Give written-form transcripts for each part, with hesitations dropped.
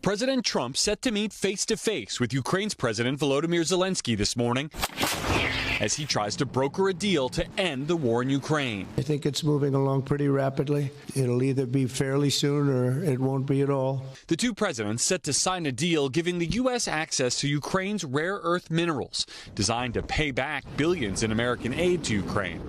President Trump set to meet face-to-face with Ukraine's President Volodymyr Zelenskyy this morning as he tries to broker a deal to end the war in Ukraine. I think it's moving along pretty rapidly. It'll either be fairly soon or it won't be at all. The two presidents set to sign a deal giving the U.S. access to Ukraine's rare earth minerals, designed to pay back billions in American aid to Ukraine.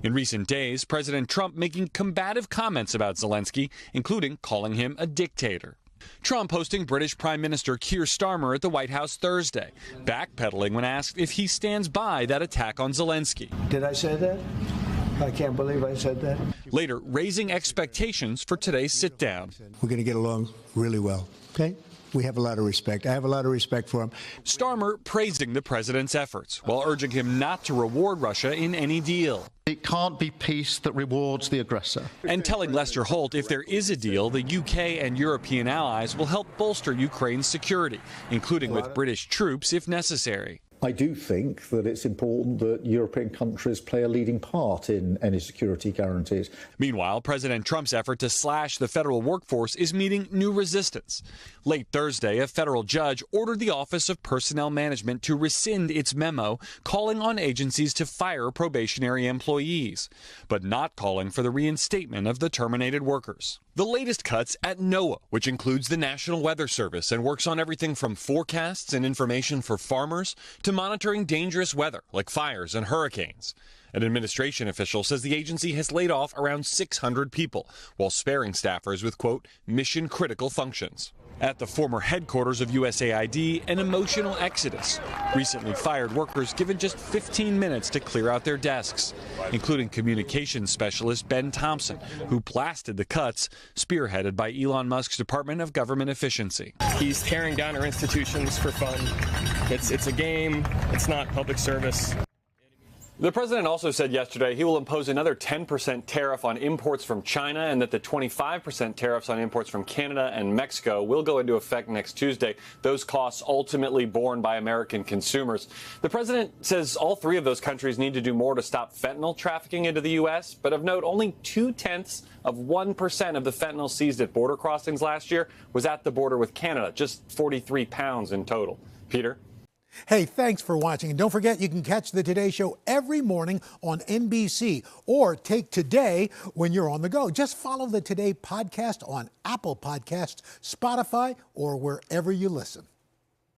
In recent days, President Trump making combative comments about Zelenskyy, including calling him a dictator. Trump hosting British Prime Minister Keir Starmer at the White House Thursday, backpedaling when asked if he stands by that attack on Zelenskyy. Did I say that? I can't believe I said that. Later, raising expectations for today's sit-down. We're going to get along really well, okay? We have a lot of respect. I have a lot of respect for him. Starmer praising the president's efforts while urging him not to reward Russia in any deal. It can't be peace that rewards the aggressor. And telling Lester Holt if there is a deal, the UK and European allies will help bolster Ukraine's security, including with British troops if necessary. I do think that it's important that European countries play a leading part in any security guarantees. Meanwhile, President Trump's effort to slash the federal workforce is meeting new resistance. Late Thursday, a federal judge ordered the Office of Personnel Management to rescind its memo calling on agencies to fire probationary employees, but not calling for the reinstatement of the terminated workers. The latest cuts at NOAA, which includes the National Weather Service and works on everything from forecasts and information for farmers to monitoring dangerous weather like fires and hurricanes. An administration official says the agency has laid off around 600 people while sparing staffers with, quote, mission-critical functions. At the former headquarters of USAID, an emotional exodus. Recently fired workers given just 15 minutes to clear out their desks, including communications specialist Ben Thompson, who blasted the cuts, spearheaded by Elon Musk's Department of Government Efficiency. He's tearing down our institutions for fun. It's a game. It's not public service. The president also said yesterday he will impose another 10% tariff on imports from China and that the 25% tariffs on imports from Canada and Mexico will go into effect next Tuesday. Those costs ultimately borne by American consumers. The president says all three of those countries need to do more to stop fentanyl trafficking into the U.S., but of note, only 0.2% of the fentanyl seized at border crossings last year was at the border with Canada, just 43 pounds in total. Peter? Hey, thanks for watching. And don't forget, you can catch the Today Show every morning on NBC or take Today when you're on the go. Just follow the Today podcast on Apple Podcasts, Spotify, or wherever you listen.